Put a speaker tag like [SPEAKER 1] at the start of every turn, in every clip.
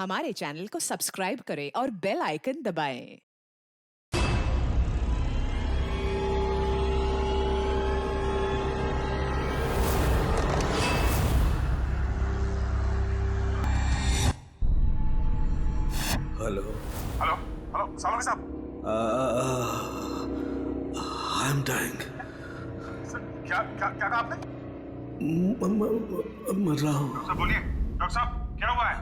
[SPEAKER 1] हमारे चैनल को सब्सक्राइब करें और बेल आइकन दबाएं।
[SPEAKER 2] हेलो
[SPEAKER 3] हेलो हेलो सालोगी साहब।
[SPEAKER 2] आई एम डाइंग।
[SPEAKER 3] सर क्या क्या क्या कहा आपने?
[SPEAKER 2] मर रहा हूँ।
[SPEAKER 3] डॉक्टर साहब बोलिए। डॉक्टर साहब क्या हुआ है?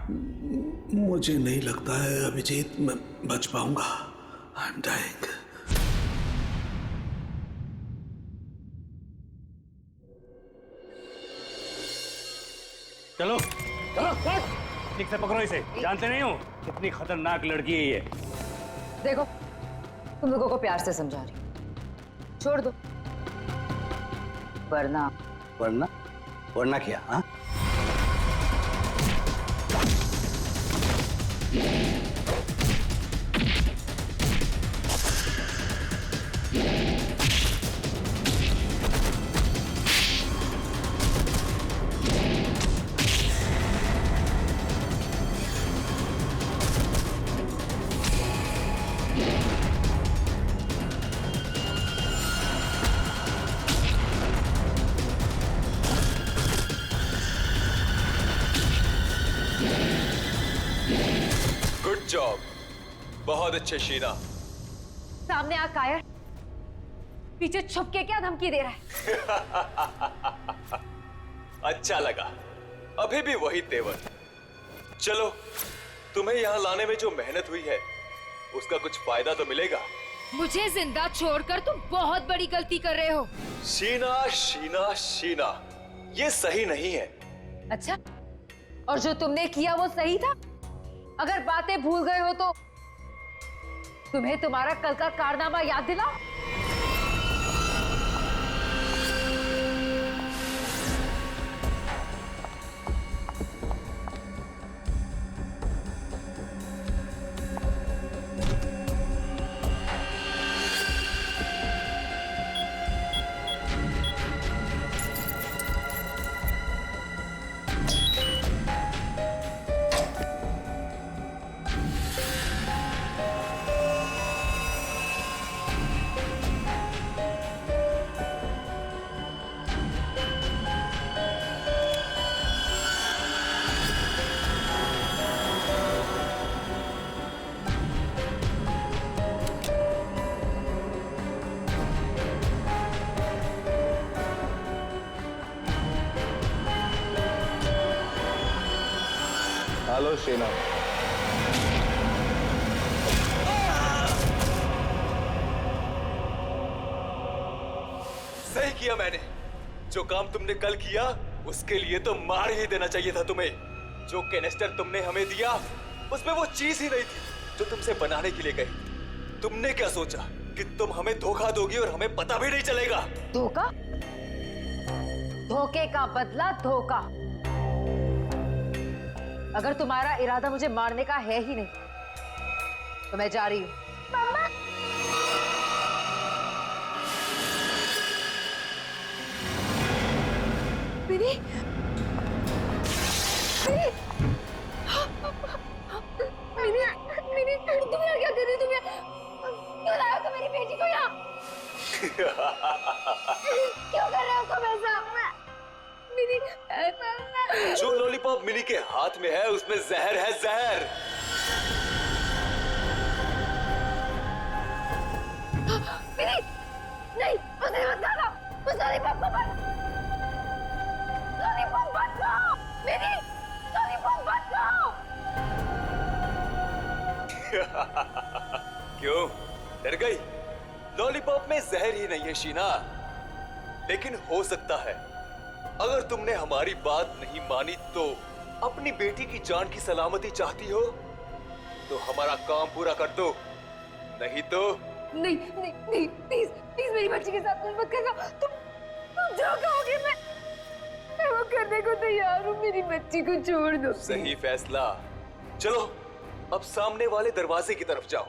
[SPEAKER 2] मुझे नहीं लगता है अभिजीत मैं बच पाऊंगा। I am dying.
[SPEAKER 4] चलो चलो ठीक से पकड़ो इसे। जानते नहीं हो कितनी खतरनाक लड़की है ये।
[SPEAKER 5] देखो तुम लोगों को प्यार से समझा रही हूं, छोड़ दो वरना
[SPEAKER 4] वरना वरना क्या? हाँ
[SPEAKER 6] गुड जॉब, बहुत अच्छे शीना।
[SPEAKER 5] सामने आ कायर, पीछे छुप के क्या धमकी दे रहा है?
[SPEAKER 6] अच्छा लगा, अभी भी वही तेवर। चलो, तुम्हें यहां लाने में जो मेहनत हुई है उसका कुछ फायदा तो मिलेगा।
[SPEAKER 5] मुझे जिंदा छोड़कर तुम बहुत बड़ी गलती कर रहे हो।
[SPEAKER 6] शीना शीना शीना, ये सही नहीं है।
[SPEAKER 5] अच्छा, और जो तुमने किया वो सही था? अगर बातें भूल गए हो तो तुम्हें तुम्हारा कल का कारनामा याद दिलाओ।
[SPEAKER 6] हेलो शीना। सही किया मैंने। जो काम तुमने कल किया उसके लिए तो मार ही देना चाहिए था तुम्हें। जो कैनिस्टर तुमने हमें दिया उसमें वो चीज ही नहीं थी जो तुमसे बनाने के लिए कही। तुमने क्या सोचा कि तुम हमें धोखा दोगी और हमें पता भी नहीं चलेगा?
[SPEAKER 5] धोखा? धोखे का बदला धोखा। अगर तुम्हारा इरादा मुझे मारने का है ही नहीं तो मैं जा रही हूं। मम्मा! मिनी! मिनी! मिनी! तुम यहाँ क्या कर रही हो? तुम यहाँ क्यों लाए हो? तुम मेरी बेटी को यहाँ क्यों कर रहे हो तुम ऐसा? मिनी!
[SPEAKER 6] जो लॉलीपॉप मिनी के हाथ में है उसमें जहर है, जहर।
[SPEAKER 5] मिनी! नहीं, उसे मत खाना। उस लॉलीपॉप को मत। लॉलीपॉप मत खाओ। मिनी! लॉलीपॉप मत खाओ।
[SPEAKER 6] क्यों डर गई? लॉलीपॉप में जहर ही नहीं है शीना, लेकिन हो सकता है अगर तुमने हमारी बात नहीं मानी तो अपनी बेटी की जान की सलामती चाहती हो तो हमारा काम पूरा कर दो, नहीं तो
[SPEAKER 5] नहीं नहीं नहीं, प्लीज प्लीज मेरी बच्ची के साथ मत करना। तुम जो कहोगे मैं वो करने को तैयार हूँ। मेरी बच्ची को छोड़ दो।
[SPEAKER 6] सही फैसला। चलो अब सामने वाले दरवाजे की तरफ जाओ।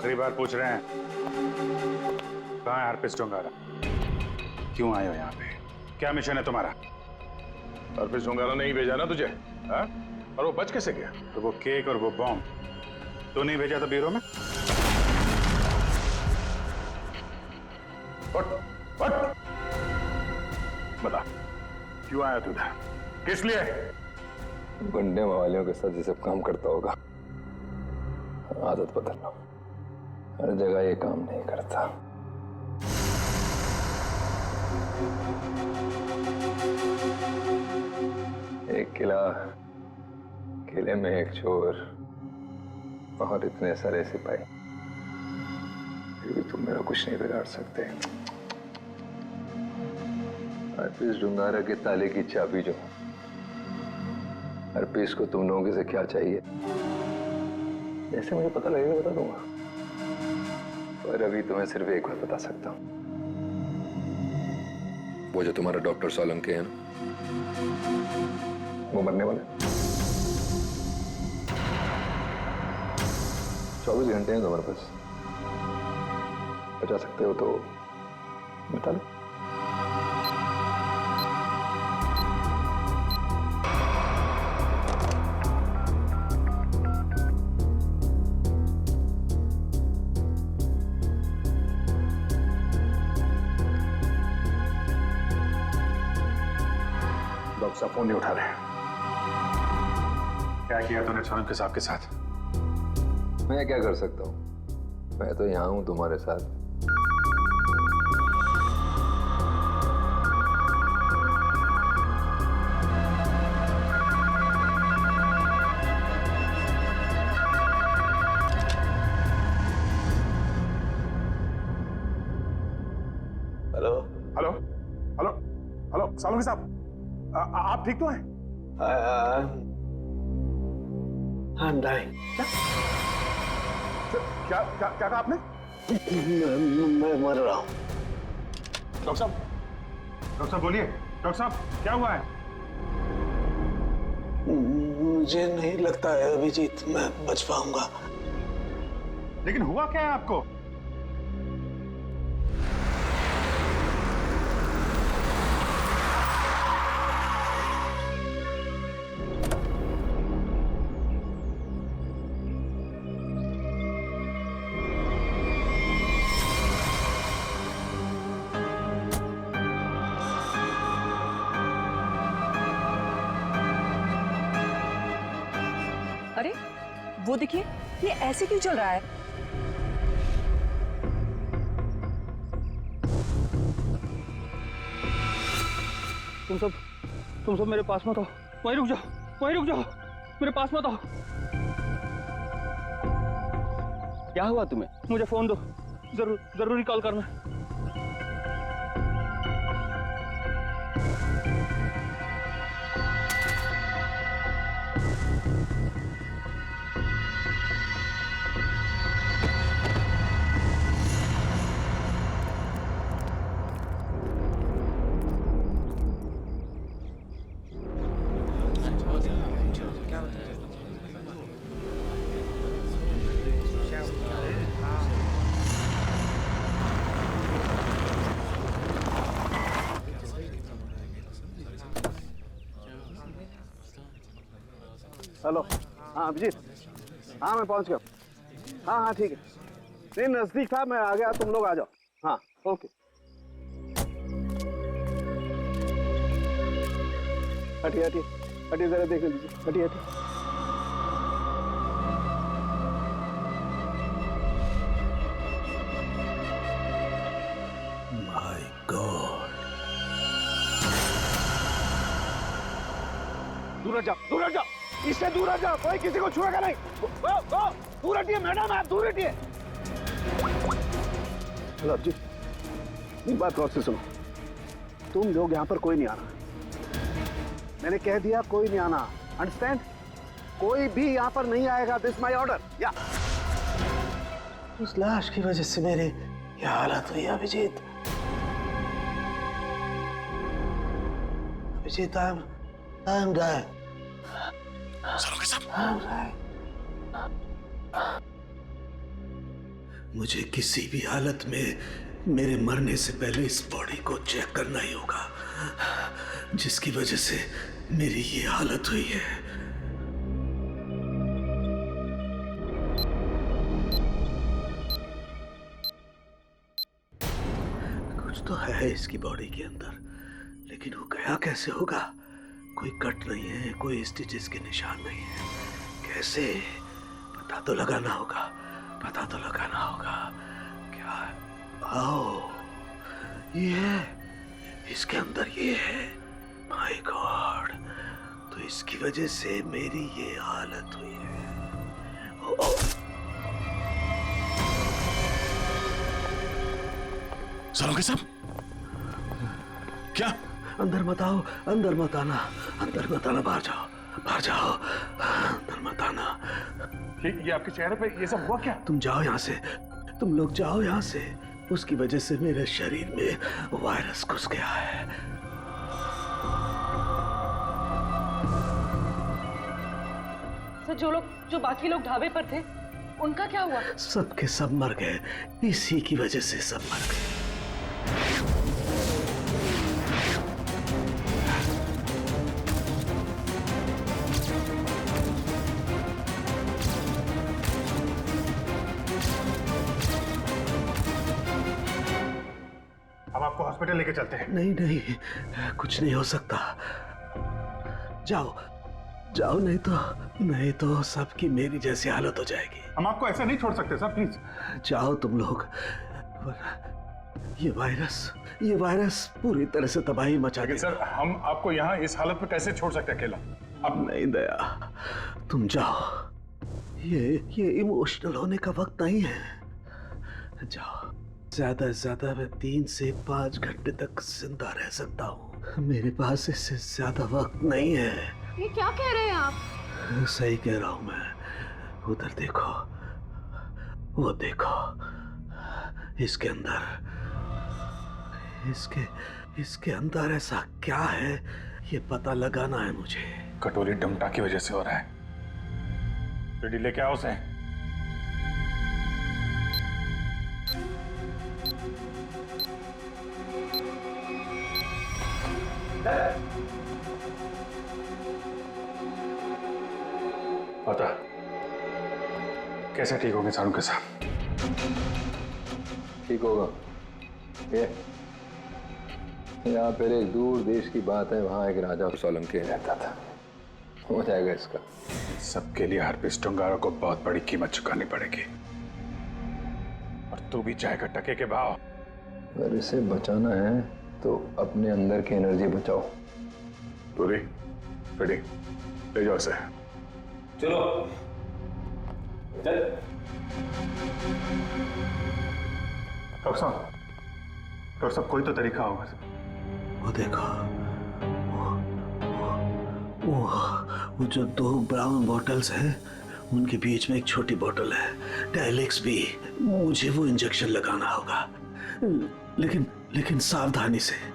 [SPEAKER 3] आखिरी बार पूछ रहे हैं, कहाँ है हरप्रीत डोंगारा? क्यों आए हो यहाँ पे? क्या मिशन है तुम्हारा?
[SPEAKER 7] हरप्रीत डोंगारा ने ही भेजा ना तुझे, हाँ? और वो बच कैसे गया?
[SPEAKER 3] तो वो केक और वो बॉम्ब तो नहीं भेजा था ब्यूरो में?
[SPEAKER 7] उठ! बता, क्यों आया तू इधर? किस लिए?
[SPEAKER 6] गुंडे मवालियों के साथ ये सब काम करता होगा। आदत बदल लो, हर जगह ये काम नहीं करता। एक किला, किले में एक चोर और इतने सारे सिपाही, फिर भी तुम मेरा कुछ नहीं बिगाड़ सकते। हरप्रीत डोंगारा के ताले की चाबी जो, हरप्रीत को तुम लोगों से क्या चाहिए जैसे मुझे पता लगेगा बता दूंगा, पर अभी तुम्हें सिर्फ एक बात बता सकता हूं। वो जो तुम्हारा डॉक्टर सोलंकी है ना, वो मरने वाला है। 24 घंटे हैं तुम्हारे पास, बचा सकते हो तो बता लो।
[SPEAKER 7] डॉक्टर साहब फोन नहीं उठा रहे।
[SPEAKER 3] क्या किया तूने सोलंकी साहब के साथ?
[SPEAKER 6] मैं क्या कर सकता हूँ? मैं तो यहाँ हूँ तुम्हारे साथ।
[SPEAKER 7] Hello hello hello hello Solanki साहब, आप ठीक तो हैं?
[SPEAKER 2] I'm dying.
[SPEAKER 7] क्या क्या क्या कहा आपने?
[SPEAKER 2] मैं मर रहा हूँ।
[SPEAKER 7] डॉक्टर साहब बोलिए।
[SPEAKER 3] डॉक्टर साहब क्या हुआ है?
[SPEAKER 2] मुझे नहीं लगता है अभिजीत मैं बच पाऊंगा।
[SPEAKER 3] लेकिन हुआ क्या है आपको?
[SPEAKER 8] अरे वो देखिए, ये ऐसे क्यों चल रहा है?
[SPEAKER 4] तुम सब मेरे पास मत आओ, वहीं रुक जाओ, मेरे पास मत आओ। क्या हुआ तुम्हें? मुझे फोन दो, जरूरी कॉल करना।
[SPEAKER 7] हेलो, हाँ अभिजीत, हाँ मैं पहुंच गया। हाँ ठीक है, नहीं नजदीक था, मैं आ गया, तुम लोग आ जाओ। हाँ ओके। हटिए जरा देख लीजिए, हटिए।
[SPEAKER 2] My God.
[SPEAKER 7] दूर हट जाओ, इससे दूर हट जाओ, कोई किसी को छुएगा नहीं। दूर हटिए मैडम, आप दूर हटिए। हेलो जी, एक बात गौर से सुनो, तुम लोग यहाँ पर कोई नहीं आना। मैंने कह दिया कोई नहीं आना, अंडरस्टैंड? कोई भी यहाँ पर नहीं आएगा, दिस माय ऑर्डर। या
[SPEAKER 2] उस लाश की वजह से मेरी ये हालत हुई Abhijit. Abhijit, I am dying. I'm dying. मुझे किसी भी हालत में मेरे मरने से पहले इस बॉडी को चेक करना ही होगा, जिसकी वजह से मेरी ये हालत हुई है। कुछ तो है इसकी बॉडी के अंदर, लेकिन वो गया कैसे होगा? कोई कट नहीं है, कोई स्टिचेस के निशान नहीं है। कैसे? पता तो लगाना होगा, पता तो लगाना होगा। क्या? आओ, ये है, इसके अंदर ये है। माय गॉड, तो इसकी वजह से मेरी ये हालत हुई है। ओ, ओ।
[SPEAKER 9] सालों साहब, क्या?
[SPEAKER 2] अंदर मत आओ, अंदर मत आना, अंदर मत आना, बाहर जाओ, बाहर जाओ, अंदर मत आना।
[SPEAKER 3] ये आपके चेहरे पे ये सब हुआ क्या?
[SPEAKER 2] तुम जाओ यहाँ से, तुम लोग जाओ यहाँ से। उसकी वजह से मेरे शरीर में वायरस घुस गया है।
[SPEAKER 8] सर, जो बाकी लोग ढाबे पर थे, उनका क्या हुआ?
[SPEAKER 2] सबके सब मर गए, इसी की वजह से सब मर गए।
[SPEAKER 3] अब आपको हॉस्पिटल लेके चलते हैं।
[SPEAKER 2] नहीं नहीं, कुछ नहीं हो सकता। जाओ जाओ, नहीं तो सबकी मेरी जैसी हालत हो जाएगी।
[SPEAKER 3] हम आपको ऐसे नहीं छोड़ सकते सर, प्लीज।
[SPEAKER 2] जाओ तुम लोग, ये वायरस पूरी तरह से तबाही मचा
[SPEAKER 3] लेकिन
[SPEAKER 2] देगा।
[SPEAKER 3] सर, हम आपको यहाँ इस हालत में कैसे छोड़ सकते अकेला?
[SPEAKER 2] अब नहीं दया, तुम जाओ। ये इमोशनल होने का वक्त नहीं है। जाओ। ज्यादा से ज्यादा मैं 3 से 5 घंटे तक जिंदा रह सकता हूँ। मेरे पास इससे ज्यादा वक्त नहीं है।
[SPEAKER 5] ये क्या कह रहे हैं आप?
[SPEAKER 2] सही कह रहा हूँ मैं। उधर देखो, वो देखो, इसके इसके अंदर ऐसा क्या है, ये पता लगाना है मुझे।
[SPEAKER 3] कटोरी डमटा की वजह से हो रहा है। रेडी लेके आओ उसे। पता कैसे ठीक होंगे सारू के साथ?
[SPEAKER 10] ठीक होगा। ये यहाँ पहले एक दूर देश की बात है, वहाँ एक राजा सोलंकी रहता था। हो जाएगा इसका।
[SPEAKER 3] सबके लिए हरपिस टुंगारा को बहुत बड़ी कीमत चुकानी पड़ेगी, और तू भी चाहेगा टके के भाव।
[SPEAKER 10] अगर इसे बचाना है तो अपने अंदर की एनर्जी बचाओ।
[SPEAKER 3] पूरी रेडी, ले जाओ इसे।
[SPEAKER 4] चलो चल।
[SPEAKER 3] डॉक्टर साहब, कोई तो तरीका होगा।
[SPEAKER 2] वो देखो, वो जो 2 ब्राउन बॉटल्स हैं, उनके बीच में एक छोटी बॉटल है डायलेक्स भी। मुझे वो इंजेक्शन लगाना होगा, लेकिन सावधानी से।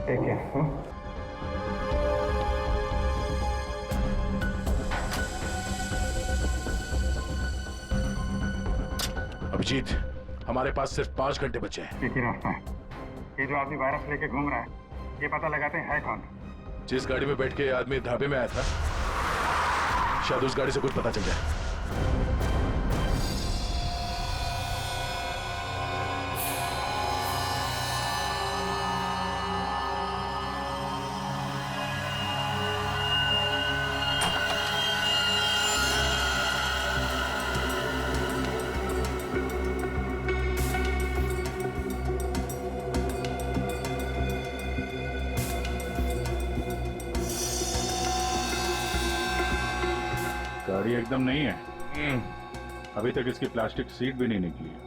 [SPEAKER 3] ठीक है।
[SPEAKER 9] अभिजीत, हमारे पास सिर्फ 5 घंटे बचे हैं।
[SPEAKER 3] एक ही रास्ता है। ये जो आदमी वायरस लेके घूम रहा है, ये पता लगाते हैं है कौन।
[SPEAKER 9] जिस गाड़ी में बैठ के आदमी ढाबे में आया था, शायद उस गाड़ी से कुछ पता चल जाए।
[SPEAKER 3] गाड़ी एकदम नहीं है। अभी तक इसकी प्लास्टिक सीट भी नहीं निकली है।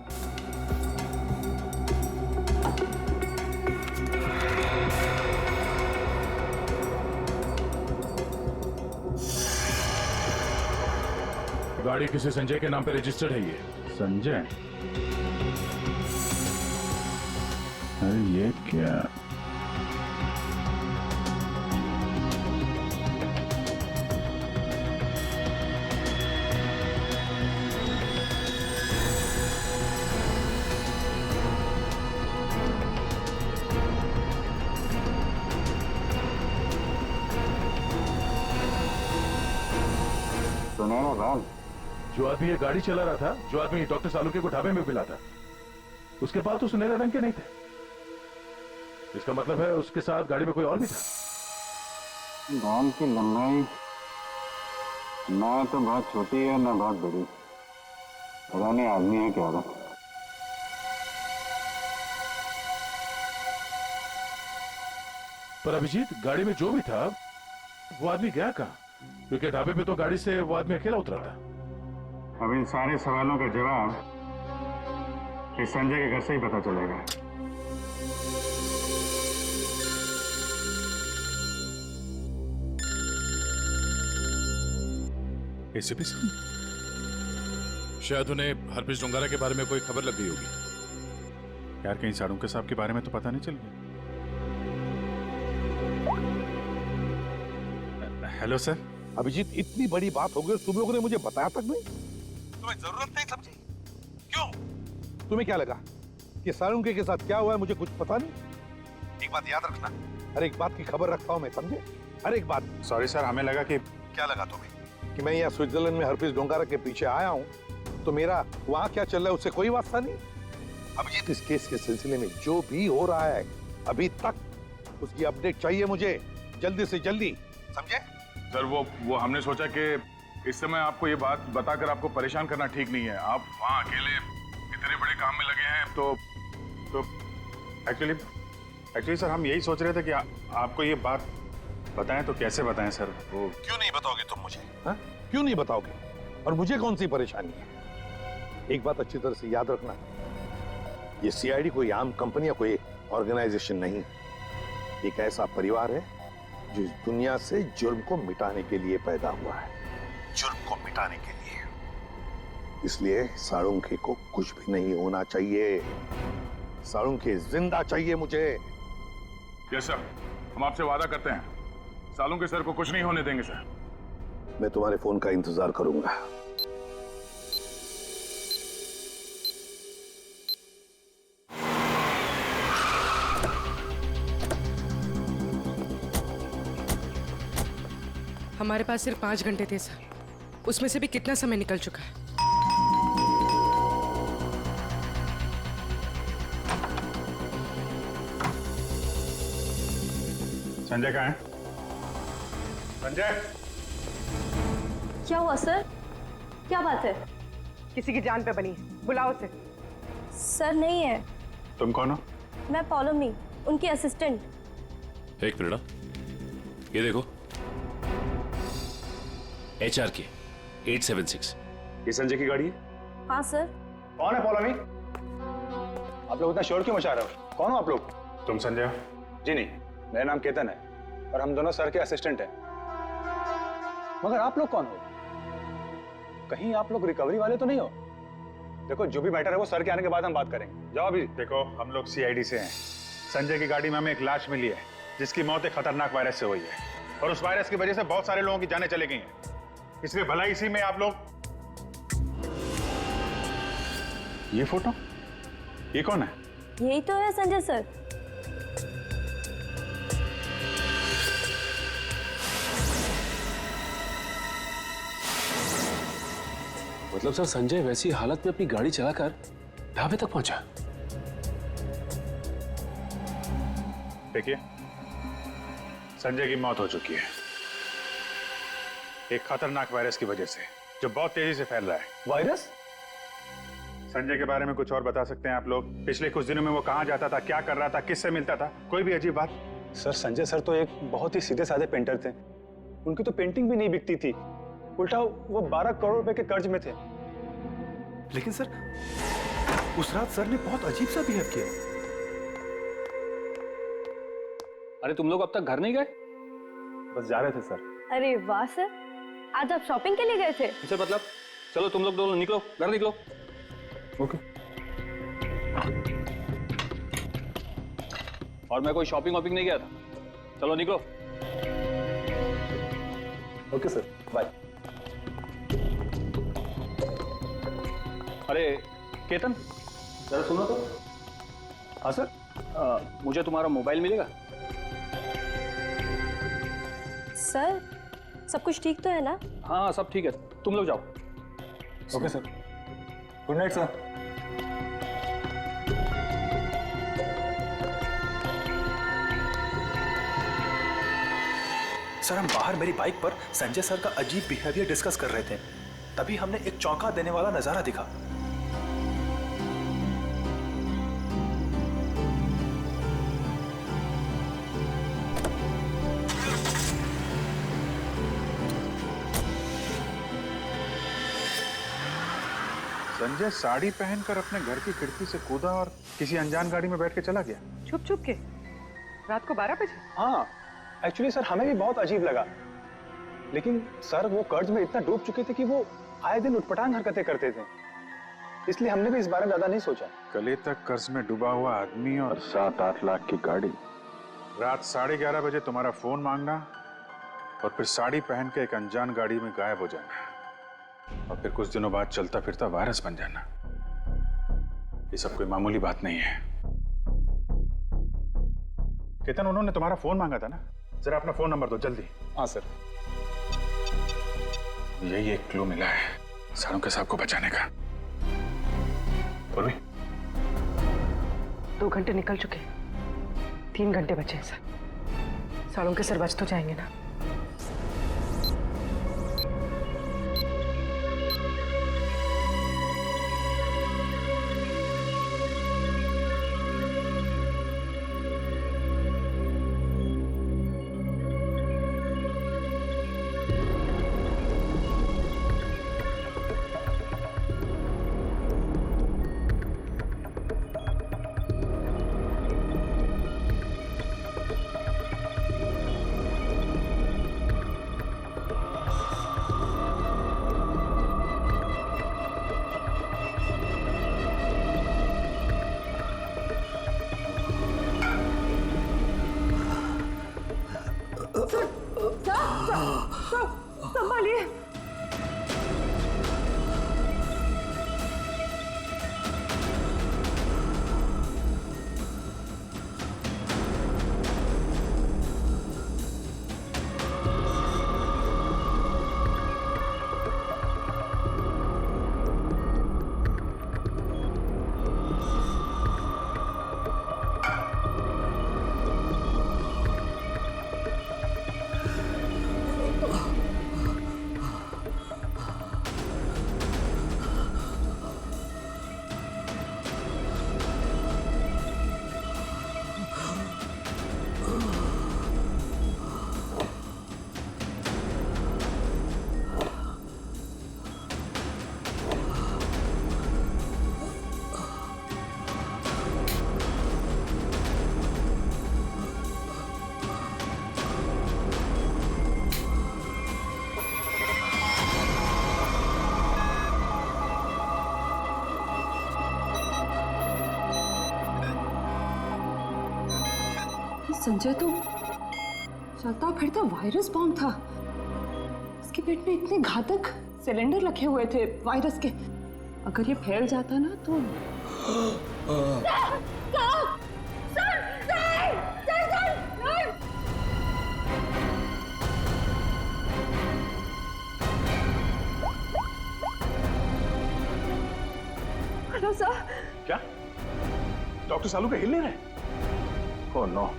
[SPEAKER 9] गाड़ी किसी संजय के नाम पे रजिस्टर्ड है ये।
[SPEAKER 3] संजय? अरे ये क्या?
[SPEAKER 7] सुनो ना राम,
[SPEAKER 9] जो आदमी ये गाड़ी चला रहा था, जो आदमी डॉक्टर सालुके को ढाबे में मिला था, उसके पास तो सुनहरे रंग के नहीं थे। इसका मतलब है उसके साथ गाड़ी में कोई और भी था।
[SPEAKER 7] गाल की लंबाई ना तो बहुत छोटी है ना बहुत बड़ी, पता नहीं आदमी है क्या।
[SPEAKER 9] पर अभिजीत, गाड़ी में जो भी था वो आदमी गया कहाँ? क्योंकि ढाबे पे तो गाड़ी से वो आदमी अकेला उतरा था।
[SPEAKER 3] अब इन सारे सवालों का जवाब इस संजय के घर से ही पता चलेगा।
[SPEAKER 9] एसीपी साहब, शायद उन्हें हरप्रीत डोंगारा के बारे में कोई खबर लग गई होगी।
[SPEAKER 3] यार कहीं साड़ुंके साहब के बारे में तो पता नहीं चल गया? Hello sir.
[SPEAKER 2] अभिजीत, इतनी बड़ी बात हो गई, तुम लोगों ने मुझे बताया तक नहीं? तुम्हें जरूरत नहीं समझी? क्यों? तुम्हें क्या लगा कि साळुंके के साथ क्या हुआ है मुझे कुछ पता नहीं? एक बात याद रखना, हर एक बात की खबर रखता हूं मैं, समझे? हर एक बात।
[SPEAKER 3] सॉरी सर, हमें लगा कि
[SPEAKER 2] क्या लगा तुम्हें? कि मैं यहाँ स्विट्जरलैंड में हरप्रीत डोंगारा के पीछे आया हूँ तो मेरा वहां क्या चल रहा है उससे कोई वास्ता नहीं? अभिजीत, इस केस के सिलसिले में जो भी हो रहा है अभी तक, उसकी अपडेट चाहिए मुझे, जल्दी से जल्दी, समझे?
[SPEAKER 3] सर वो हमने सोचा कि इस समय आपको ये बात बताकर आपको परेशान करना ठीक नहीं है। आप वहाँ अकेले इतने बड़े काम में लगे हैं तो एक्चुअली सर हम यही सोच रहे थे कि आपको ये बात बताएं तो कैसे बताएं सर? वो
[SPEAKER 2] क्यों नहीं बताओगे तुम मुझे? हाँ? क्यों नहीं बताओगे? और मुझे कौन सी परेशानी है? एक बात अच्छी तरह से याद रखना, ये सीआईडी कोई आम कंपनी या कोई ऑर्गेनाइजेशन नहीं, एक ऐसा परिवार है जो इस दुनिया से जुर्म को मिटाने के लिए पैदा हुआ है, जुर्म को मिटाने के लिए। इसलिए साळुंके को कुछ भी नहीं होना चाहिए, साळुंके जिंदा चाहिए मुझे।
[SPEAKER 3] यस सर, हम आपसे वादा करते हैं साळुंके सर को कुछ नहीं होने देंगे सर।
[SPEAKER 2] मैं तुम्हारे फोन का इंतजार करूंगा।
[SPEAKER 8] हमारे पास सिर्फ 5 घंटे थे सर, उसमें से भी कितना समय निकल चुका है।
[SPEAKER 3] संजय कहाँ है? संजय!
[SPEAKER 5] क्या हुआ सर? क्या बात है?
[SPEAKER 8] किसी की जान पे बनी, बुलाओ उसे।
[SPEAKER 5] सर नहीं है।
[SPEAKER 3] तुम कौन हो?
[SPEAKER 5] मैं पॉलोमी, उनकी असिस्टेंट।
[SPEAKER 9] एक मिनट, ये देखो, HRK 876।
[SPEAKER 3] ये संजय की गाड़ी है?
[SPEAKER 5] हाँ सर।
[SPEAKER 11] कौन है पॉलोमी? आप लोग इतना शोर क्यों मचा रहे हो? कौन हो आप लोग?
[SPEAKER 3] तुम संजय हो?
[SPEAKER 11] जी नहीं, मेरा नाम केतन है और हम दोनों सर के असिस्टेंट हैं। मगर आप लोग कौन हो? कहीं आप लोग रिकवरी वाले तो नहीं हो? देखो, जो भी मैटर है वो सर के आने के बाद हम बात करेंगे। जाओ अभी।
[SPEAKER 3] देखो, हम लोग CID से हैं। संजय की गाड़ी में हमें एक लाश मिली है जिसकी मौत एक खतरनाक वायरस से हुई है और उस वायरस की वजह से बहुत सारे लोगों की जानें चली गई हैं। इसलिए भला इसी में आप लोग। ये फोटो, ये कौन है?
[SPEAKER 5] यही तो है संजय सर।
[SPEAKER 10] मतलब सर, संजय वैसी हालत में अपनी गाड़ी चलाकर ढाबे तक पहुंचा?
[SPEAKER 3] देखिए, संजय की मौत हो चुकी है एक खतरनाक वायरस की वजह से जो बहुत तेजी से फैल रहा है।
[SPEAKER 11] वायरस?
[SPEAKER 3] संजय के बारे में कुछ और बता सकते हैं आप लोग? पिछले कुछ दिनों में वो कहाँ जाता था, क्या कर रहा था, किससे मिलता था? कोई भी अजीब बात?
[SPEAKER 11] सर, संजय सर तो एक बहुत ही सीधे साधे पेंटर थे। उनकी तो पेंटिंग भी नहीं बिकती थी। उल्टा वो 12 करोड़ रुपए के कर्ज में थे।
[SPEAKER 3] लेकिन सर, उस रात सर ने बहुत अजीब सा बिहेव किया।
[SPEAKER 11] अरे तुम लोग अब तक घर नहीं गए?
[SPEAKER 3] बस जा रहे थे सर।
[SPEAKER 5] अरे वाह सर, आज आप शॉपिंग के लिए गए थे?
[SPEAKER 11] इसे मतलब चलो तुम लोग दोनों निकलो, घर निकलो।
[SPEAKER 3] ओके।
[SPEAKER 11] और मैं कोई शॉपिंग वॉपिंग नहीं गया था, चलो निकलो। Okay sir, bye. अरे केतन, जरा सुनो तो। हाँ सर, मुझे तुम्हारा मोबाइल मिलेगा?
[SPEAKER 5] सर, सब कुछ ठीक तो है ना?
[SPEAKER 11] हाँ सब ठीक है, तुम लोग जाओ। Okay sir, good night sir.
[SPEAKER 12] Sir, हम बाहर मेरी बाइक पर संजय सर का अजीब बिहेवियर डिस्कस कर रहे थे, तभी हमने एक चौंका देने वाला नजारा दिखा।
[SPEAKER 3] संजय साड़ी पहनकर अपने घर की खिड़की से कूदा और किसी अनजान गाड़ी में बैठ के चला गया।
[SPEAKER 8] छुप छुप के रात को 12 बजे?
[SPEAKER 11] हाँ, एक्चुअली सर हमें भी बहुत अजीब लगा, लेकिन सर वो कर्ज में इतना डूब चुके थे कि वो आए दिन उटपटांग हरकतें करते थे, इसलिए हमने भी इस बारे में ज्यादा नहीं सोचा।
[SPEAKER 3] कल तक कर्ज में डूबा हुआ आदमी और
[SPEAKER 9] 7-8 लाख की गाड़ी,
[SPEAKER 3] रात 11:30 बजे तुम्हारा फोन मांगना और फिर साड़ी पहन के एक अनजान गाड़ी में गायब हो जाना और फिर कुछ दिनों बाद चलता फिरता वायरस बन जाना, ये सब कोई मामूली बात नहीं है। केतन, उन्होंने तुम्हारा फोन मांगा था ना, जरा अपना फोन नंबर दो जल्दी।
[SPEAKER 11] हाँ सर।
[SPEAKER 3] यही एक क्लू मिला है सालुंके साहब को बचाने का। पूर्वी,
[SPEAKER 8] 2 घंटे निकल चुके, 3 घंटे बचे हैं सर। सालुंके सर बच तो जाएंगे ना? संभालिए।
[SPEAKER 5] संजय तो चलता फिरता वायरस बॉम्ब था। इसके पेट में इतने घातक सिलेंडर रखे हुए थे वायरस के, अगर ये फैल जाता ना तो हेलो सर।
[SPEAKER 3] क्या डॉक्टर सालू के हिल नहीं रहे? ओह नो,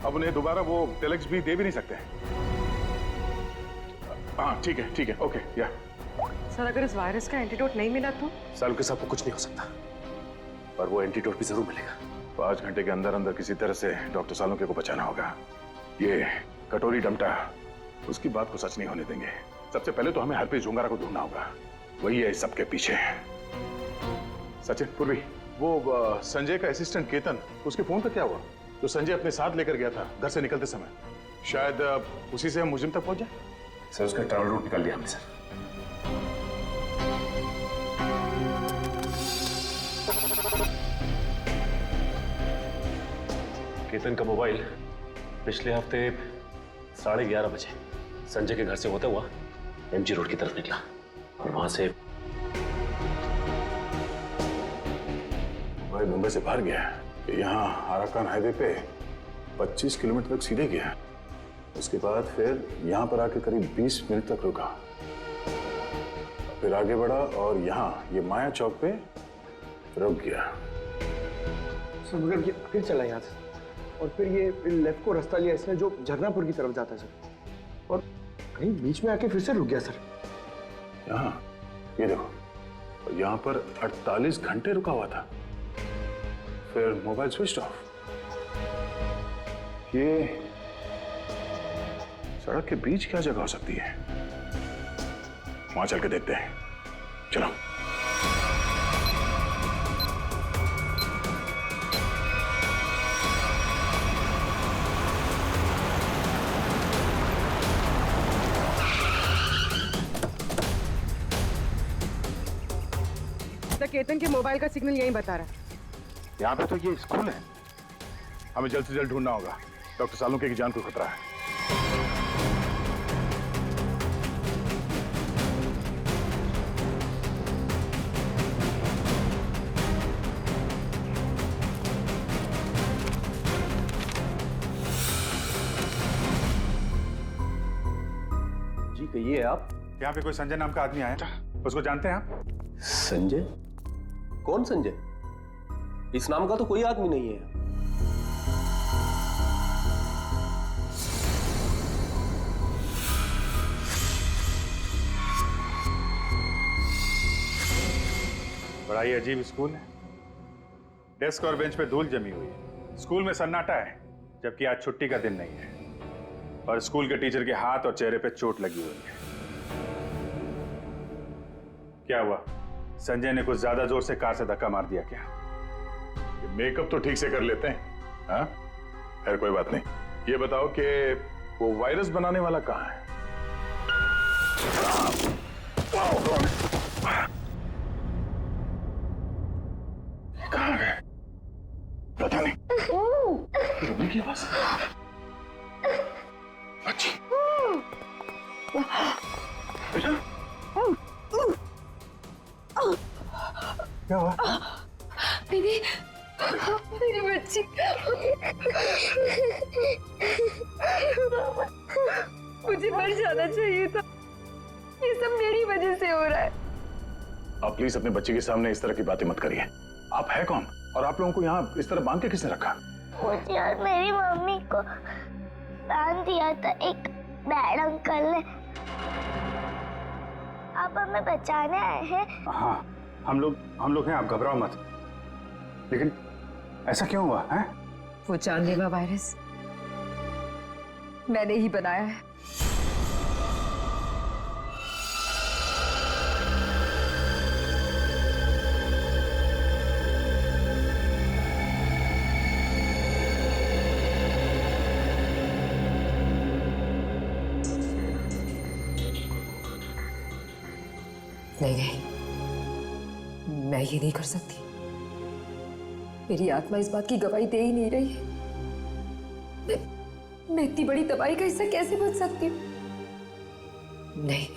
[SPEAKER 3] अब उन्हें दोबारा वो टेलेक्स भी दे भी नहीं सकते। हाँ ठीक है, ओके या।
[SPEAKER 8] सर, अगर इस वायरस का एंटीडोट नहीं मिला तो?
[SPEAKER 12] सालुंके साहब को कुछ नहीं हो सकता, पर वो एंटीडोट भी जरूर मिलेगा।
[SPEAKER 3] 5 घंटे के अंदर अंदर किसी तरह से डॉक्टर सालुंके को बचाना होगा। ये कटोरी डमटा उसकी बात को सच नहीं होने देंगे। सबसे पहले तो हमें हरप्रीत जोंगारा को ढूंढना होगा, वही है इस सबके पीछे। सचिन, पूर्वी, वो संजय का असिस्टेंट केतन, उसके फोन का क्या हुआ? जो संजय अपने साथ लेकर गया था घर से निकलते समय, शायद उसी से हम मुजिम तक पहुंच जाए।
[SPEAKER 9] सर उसका ट्रैवल रूट निकाल दिया हमने सर।
[SPEAKER 13] केतन का मोबाइल पिछले हफ्ते 11:30 बजे संजय के घर से होता हुआ एमजी रोड की तरफ निकला और वहां से
[SPEAKER 3] भाई मुंबई से बाहर गया, यहाँ आराकान हाईवे पे 25 किलोमीटर तक सीधे गया, उसके बाद फिर यहाँ पर आके करीब 20 मिनट तक रुका, फिर आगे बढ़ा और यहाँ ये माया चौक पे रुक गया।
[SPEAKER 14] सर मगर ये फिर चला यहाँ से और फिर ये लेफ्ट को रास्ता लिया इसने जो झरनापुर की तरफ जाता है सर, और कहीं बीच में आके फिर से रुक गया सर।
[SPEAKER 3] यहाँ ये देखो, यहाँ पर 48 घंटे रुका हुआ था, फिर मोबाइल स्विच ऑफ। ये सड़क के बीच क्या जगह हो सकती है? वहां चल के देखते हैं, चलो।
[SPEAKER 8] केतन के मोबाइल का सिग्नल यही बता रहा है।
[SPEAKER 3] यहाँ पे तो ये स्कूल है, हमें जल्द से जल्द ढूंढना होगा, डॉक्टर सालुंके की जान को खतरा है।
[SPEAKER 13] जी कहिए आप।
[SPEAKER 3] यहाँ पे कोई संजय नाम का आदमी आया था, उसको जानते हैं आप?
[SPEAKER 13] संजय? कौन संजय? इस नाम का तो कोई आदमी नहीं है।
[SPEAKER 3] बड़ा ही अजीब स्कूल है, डेस्क और बेंच पे धूल जमी हुई है, स्कूल में सन्नाटा है, जबकि आज छुट्टी का दिन नहीं है, और स्कूल के टीचर के हाथ और चेहरे पे चोट लगी हुई है। क्या हुआ? संजय ने कुछ ज्यादा जोर से कार से धक्का मार दिया क्या? मेकअप तो ठीक से कर लेते हैं, हाँ? खैर कोई बात नहीं। ये बताओ कि वो वायरस बनाने वाला कहाँ है? कहाँ है? पता नहीं। रोने की आवाज। अच्छी। बेटा? क्या हुआ?
[SPEAKER 5] दीदी, मेरी बच्ची। मुझे मर जाना चाहिए था, ये सब मेरी वजह से हो रहा है।
[SPEAKER 3] आप प्लीज अपने बच्चे के सामने इस तरह की बातें मत करिए। आप है कौन और आप लोगों को यहाँ इस तरह बांध के किसने रखा?
[SPEAKER 15] मुझे और मेरी मम्मी को बांध दिया था एक बैड अंकल ने। आप हमें बचाने आए हैं?
[SPEAKER 3] हाँ, हम लोग हैं, आप घबराओ मत। लेकिन ऐसा क्यों हुआ है?
[SPEAKER 8] वो जानलेवा वायरस मैंने ही बनाया है। नहीं, मैं ये नहीं कर सकती। मेरी आत्मा इस बात की गवाही दे ही नहीं रही है। मैं इतनी बड़ी तबाही का हिस्सा कैसे बच सकती हूँ? नहीं,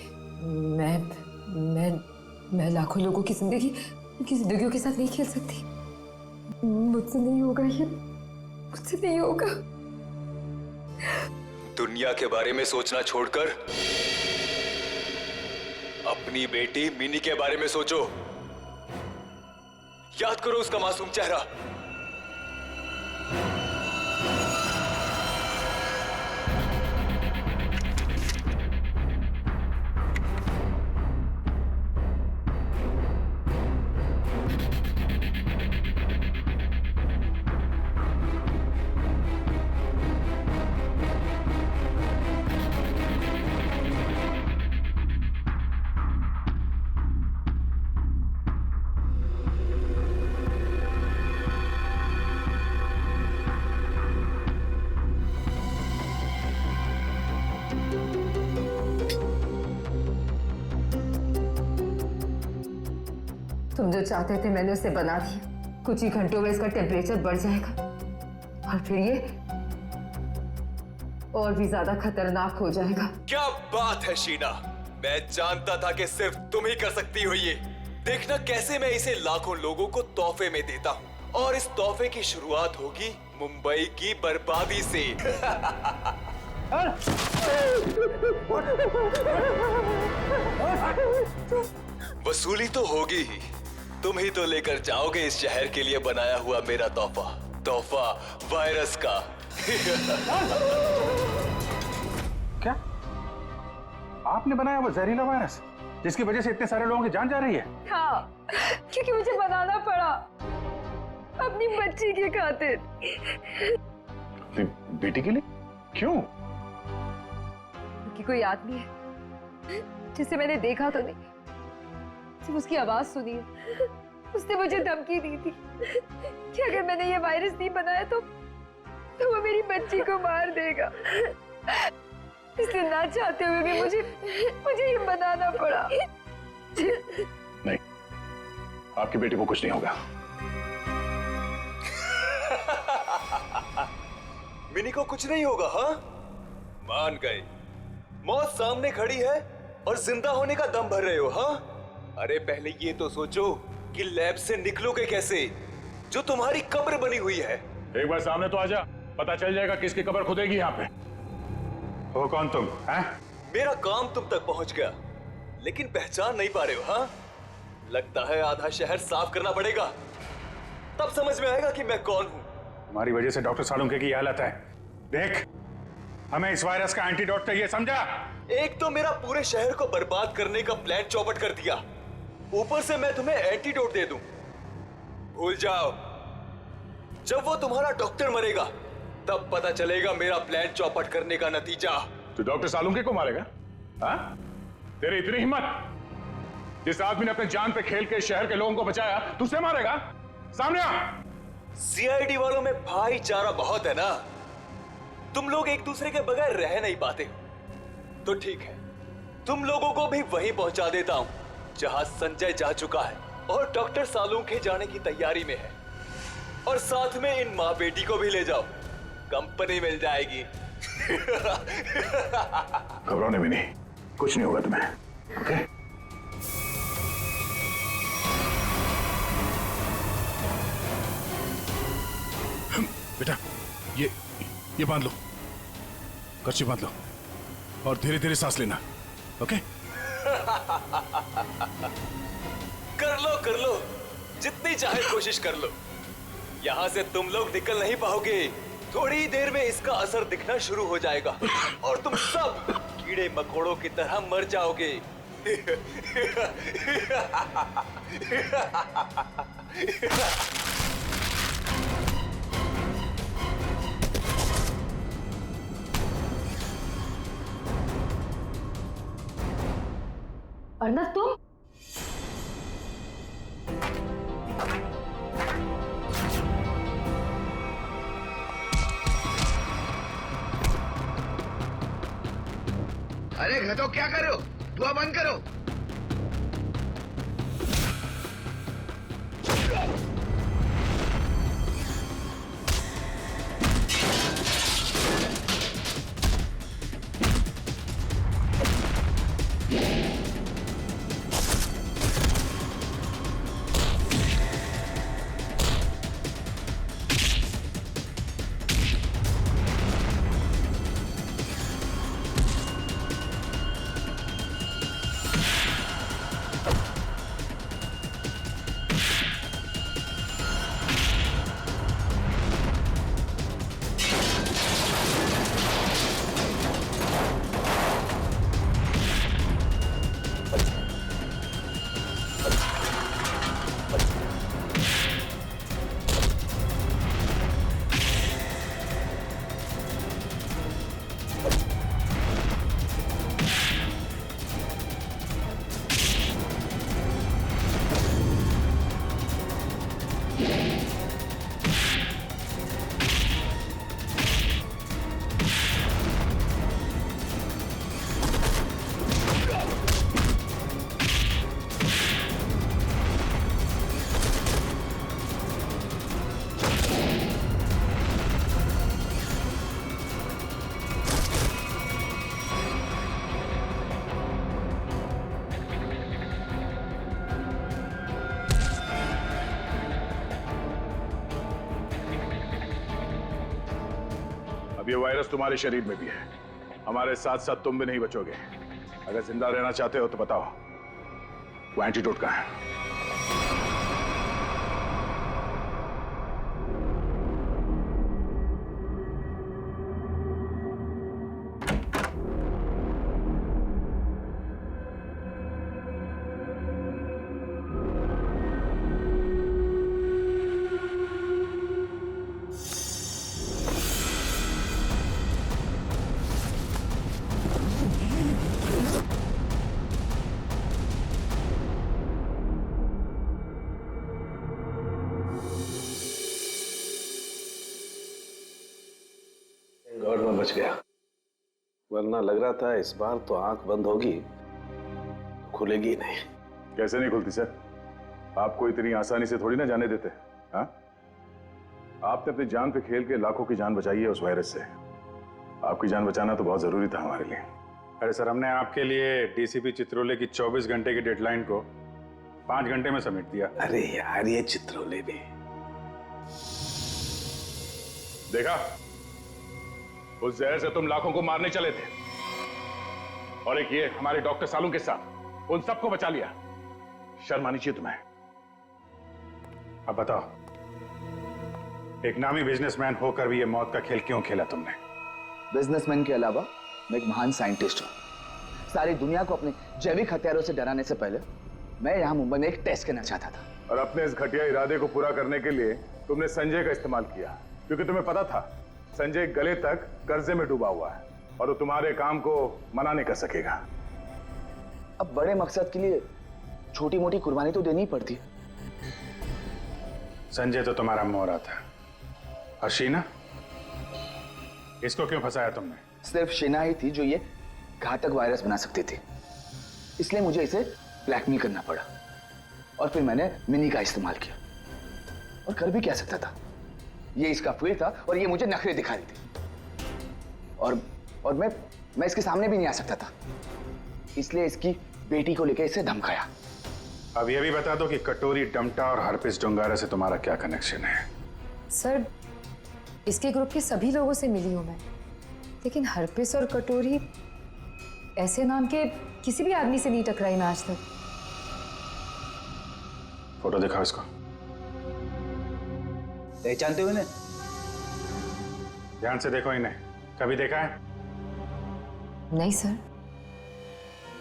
[SPEAKER 8] मैं लाखों लोगों की जिंदगियों के साथ नहीं खेल सकती। मुझसे नहीं होगा ये, मुझसे नहीं होगा।
[SPEAKER 6] दुनिया के बारे में सोचना छोड़कर अपनी बेटी मिनी के बारे में सोचो। याद करो उसका मासूम चेहरा।
[SPEAKER 8] तुम जो चाहते थे मैंने उसे बना दिया। कुछ ही घंटों में इसका टेम्परेचर बढ़ जाएगा और फिर ये और भी ज्यादा खतरनाक हो जाएगा।
[SPEAKER 6] क्या बात है शीना, मैं जानता था कि सिर्फ तुम ही कर सकती हो ये। देखना कैसे मैं इसे लाखों लोगों को तोहफे में देता हूँ, और इस तोहफे की शुरुआत होगी मुंबई की बर्बादी से। वसूली तो होगी ही, तुम ही तो लेकर जाओगे इस शहर के लिए बनाया हुआ मेरा तोहफा, तोहफा वायरस का।
[SPEAKER 3] क्या आपने बनाया वो जहरीला वायरस जिसकी वजह से इतने सारे लोगों की जान जा रही है?
[SPEAKER 5] हाँ, क्योंकि मुझे बनाना पड़ा अपनी बच्ची के खातिर।
[SPEAKER 3] बेटी के लिए? क्यों?
[SPEAKER 5] कि कोई आदमी है जिसे मैंने देखा तो नहीं, सिर्फ उसकी आवाज सुनी है। उसने मुझे धमकी दी थी कि अगर मैंने ये वायरस नहीं बनाया तो वो मेरी बच्ची को मार देगा। इसलिए ना चाहते हुए भी मुझे ये बनाना पड़ा।
[SPEAKER 9] नहीं, आपकी बेटी को कुछ नहीं होगा।
[SPEAKER 6] मिनी को कुछ नहीं होगा? हाँ, मान गए। मौत सामने खड़ी है और जिंदा होने का दम भर रहे हो? हाँ, अरे पहले ये तो सोचो कि लैब से निकलोगे कैसे, जो तुम्हारी कब्र बनी हुई है।
[SPEAKER 9] एक बार सामने तो आजा, पता चल जाएगा किसकी कब्र खुदेगी यहाँ पे।
[SPEAKER 3] हो कौन तुम? हैं?
[SPEAKER 6] मेरा काम तुम तक पहुंच गया, लेकिन पहचान नहीं पा रहे हो? हाँ, लगता है आधा शहर साफ करना पड़ेगा, तब समझ में आएगा कि मैं कौन हूं।
[SPEAKER 3] तुम्हारी वजह से डॉक्टर सालुंके की हालत है। देख, हमें इस वायरस का एंटीडोट चाहिए, समझा?
[SPEAKER 6] एक तो मेरा पूरे शहर को बर्बाद करने का प्लान चौपट कर दिया, ऊपर से मैं तुम्हें एंटीडोट दे दूं। भूल जाओ, जब वो तुम्हारा डॉक्टर मरेगा तब पता चलेगा मेरा प्लान चौपट करने का नतीजा।
[SPEAKER 9] तू डॉक्टर सालुंके को मारेगा? हाँ? तेरी इतनी हिम्मत? जिस आदमी ने अपने जान पे खेल के शहर के लोगों को बचाया, तू उसे मारेगा? सामने आ!
[SPEAKER 6] सीआईडी वालों में भाईचारा बहुत है ना, तुम लोग एक दूसरे के बगैर रह नहीं पाते हो। तो ठीक है, तुम लोगों को भी वहीं पहुंचा देता हूं जहां संजय जा चुका है और डॉक्टर सालुंके जाने की तैयारी में है, और साथ में इन माँ बेटी को भी ले जाओ, कंपनी मिल जाएगी।
[SPEAKER 9] घबराने भी नहीं, कुछ नहीं होगा तुम्हें, ओके? बेटा, ये बांध लो, कर्ची बांध लो, और धीरे धीरे सांस लेना, ओके?
[SPEAKER 6] कर लो, जितनी चाहे कोशिश कर लो। यहां से तुम लोग निकल नहीं पाओगे, थोड़ी देर में इसका असर दिखना शुरू हो जाएगा और तुम सब कीड़े मकोड़ों की तरह मर जाओगे।
[SPEAKER 5] अर्नब, तुम?
[SPEAKER 7] अरे घटो, क्या कर रहे हो? धुआं बंद करो।
[SPEAKER 3] ये वायरस तुम्हारे शरीर में भी है, हमारे साथ साथ तुम भी नहीं बचोगे। अगर जिंदा रहना चाहते हो तो बताओ, वो एंटीडोट कहाँ है?
[SPEAKER 2] गॉड में बच गया, वरना लग रहा था इस बार तो आंख बंद होगी खुलेगी नहीं।
[SPEAKER 3] कैसे नहीं खुलती सर? आपको इतनी आसानी से थोड़ी ना जाने देते। हाँ, आपने अपनी जान पे खेल के लाखों की जान बचाई है उस वायरस से। आपकी जान बचाना तो बहुत जरूरी था हमारे लिए। अरे सर, हमने आपके लिए डीसीपी चित्रोले की 24 घंटे की डेडलाइन को 5 घंटे में समेट दिया।
[SPEAKER 2] अरे यार, ये चित्रोले भी
[SPEAKER 3] देखा, उस जहर से तुम लाखों को मारने चले थे, और एक ये हमारे डॉक्टर सालू के साथ उन सबको बचा लिया। शर्म आनी चाहिए तुम्हें। अब बताओ, एक नामी बिजनेसमैन होकर भी ये मौत का खेल क्यों खेला तुमने?
[SPEAKER 16] बिजनेसमैन के अलावा मैं एक महान साइंटिस्ट हूं। सारी दुनिया को अपने जैविक हथियारों से डराने से पहले मैं यहां मुंबई में एक टेस्ट करना चाहता था।
[SPEAKER 3] और अपने इस घटिया इरादे को पूरा करने के लिए तुमने संजय का इस्तेमाल किया, क्योंकि तुम्हें पता था संजय गले तक कर्जे में डूबा हुआ है और वो तुम्हारे काम को मना नहीं कर सकेगा।
[SPEAKER 16] अब बड़े मकसद के लिए छोटी मोटी कुर्बानी तो देनी ही पड़ती है।
[SPEAKER 3] संजय तो तुम्हारा मोहरा था, और शीना, इसको क्यों फंसाया तुमने?
[SPEAKER 16] सिर्फ शीना ही थी जो ये घातक वायरस बना सकती थी, इसलिए मुझे इसे ब्लैकमेल करना पड़ा। और फिर मैंने मिनी का इस्तेमाल किया, और कर भी क्या सकता था, ये इसका फील्ड था और ये मुझे नखरे दिखा रही थी। और मैं इसके सामने भी नहीं आ सकता था, इसलिए इसकी बेटी को लेकर इसे धमकाया।
[SPEAKER 3] अब ये भी बता दो कि कटोरी डमटा और हरपिस डोंगारा से तुम्हारा क्या कनेक्शन है?
[SPEAKER 8] सर, इसके ग्रुप के सभी लोगों से मिली हूं मैं, लेकिन हरपिस और कटोरी ऐसे नाम के किसी भी आदमी से नहीं टकराई मैं आज तक।
[SPEAKER 3] फोटो दिखाओ इसको।
[SPEAKER 16] पहचानते हो इन्हें?
[SPEAKER 3] ध्यान से देखो इन्हें, कभी देखा है?
[SPEAKER 8] नहीं सर।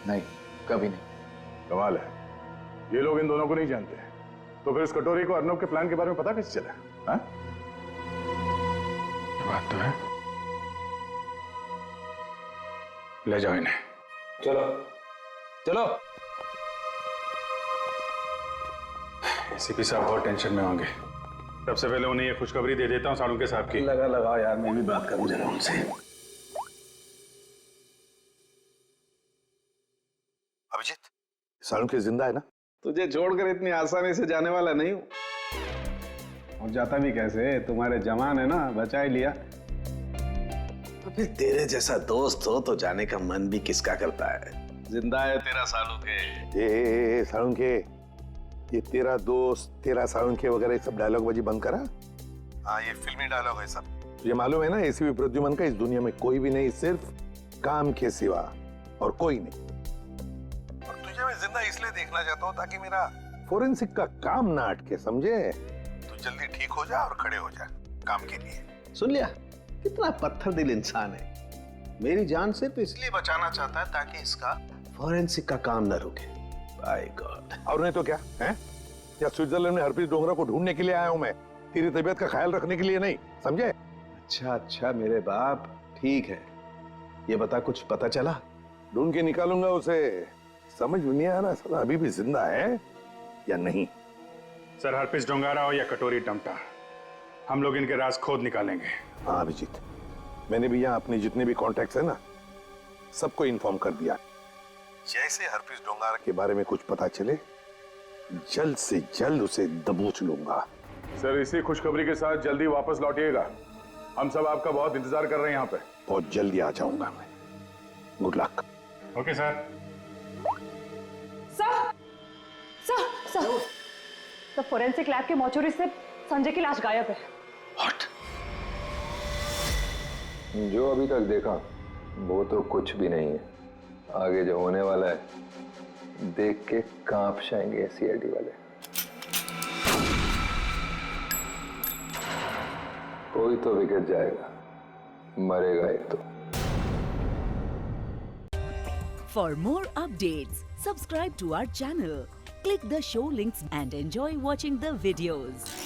[SPEAKER 16] नहीं, कभी नहीं।
[SPEAKER 3] कमाल है, ये लोग इन दोनों को नहीं जानते। तो फिर इस कटोरी को अर्नब के प्लान के बारे में पता कैसे चला? हाँ? बात तो है। ले जाओ इन्हें।
[SPEAKER 16] चलो चलो।
[SPEAKER 3] एसीपी साहब बहुत टेंशन में होंगे। सबसे पहले उन्हें ये खुशखबरी दे देता हूँ सालुंके साहब की।
[SPEAKER 2] लगाओ यार, मैं भी बात करूं जरा उनसे।
[SPEAKER 7] अभिजीत, सालुंके जिंदा है ना?
[SPEAKER 2] तुझे छोड़कर इतनी आसानी से जाने वाला नहीं हूं। और जाता भी कैसे, तुम्हारे जवान है ना, बचा ही लिया। तो फिर तेरे जैसा दोस्त हो तो जाने का मन भी किसका करता है। जिंदा है तेरा सालुंके।
[SPEAKER 7] सालुंके, ये तेरा दोस्त, तेरा सालुंके वगैरह सब डायलॉग बाजी बंद करा। हाँ, ये फिल्मी डायलॉग है सब। ये मालूम है ना, एसीपी प्रद्युमन का इस दुनिया में कोई भी नहीं, सिर्फ काम के सिवा और कोई नहीं। और तुझे मैं जिंदा इसलिए देखना चाहता हूँ ताकि मेरा फोरेंसिक का काम ना अटके, समझे? तू जल्दी ठीक हो जा और खड़े हो जा काम के लिए।
[SPEAKER 2] सुन लिया, कितना पत्थर दिल इंसान है। मेरी जान सिर्फ इसलिए बचाना चाहता है ताकि इसका फोरेंसिक का काम न रुके। By God.
[SPEAKER 7] और नहीं तो क्या है? या स्विट्जरलैंड में हरप्रीत डोंगरा को ढूंढने के लिए आया हूं मैं, तेरी तबीयत का ख्याल रखने के लिए नहीं, समझे?
[SPEAKER 2] अच्छा मेरे बाप, ठीक है। ये बता, कुछ पता चला?
[SPEAKER 7] ढूंढ के निकालूंगा उसे। समझ में नहीं आ रहा साला अभी भी जिंदा है या नहीं।
[SPEAKER 3] सर, हरपिस डोंगारा हो या कटोरी डमटा, हम लोग इनके राज खोद निकालेंगे।
[SPEAKER 7] हाँ अभिजीत, मैंने भी यहाँ अपने जितने भी कॉन्टैक्ट्स है ना, सबको इन्फॉर्म कर दिया। जैसे हरप्रीत डोंगारा के बारे में कुछ पता चले, जल्द से जल्द उसे दबोच लूंगा।
[SPEAKER 3] सर, इसी खुशखबरी के साथ जल्दी वापस लौटिएगा। हम सब आपका बहुत इंतजार कर रहे हैं यहाँ पे।
[SPEAKER 7] बहुत जल्दी आ जाऊंगा मैं। Good luck.
[SPEAKER 3] Okay sir.
[SPEAKER 5] Sir, forensic lab के मॉर्चरी से संजय की लाश गायब है।
[SPEAKER 2] What?
[SPEAKER 10] जो अभी तक देखा वो तो कुछ भी नहीं है। आगे जो होने वाला है देख के कांप जाएंगे सीआईडी वाले। कोई तो बिगड़ जाएगा, मरेगा एक तो।
[SPEAKER 17] For more updates, subscribe to our channel, click the show links and enjoy watching the videos.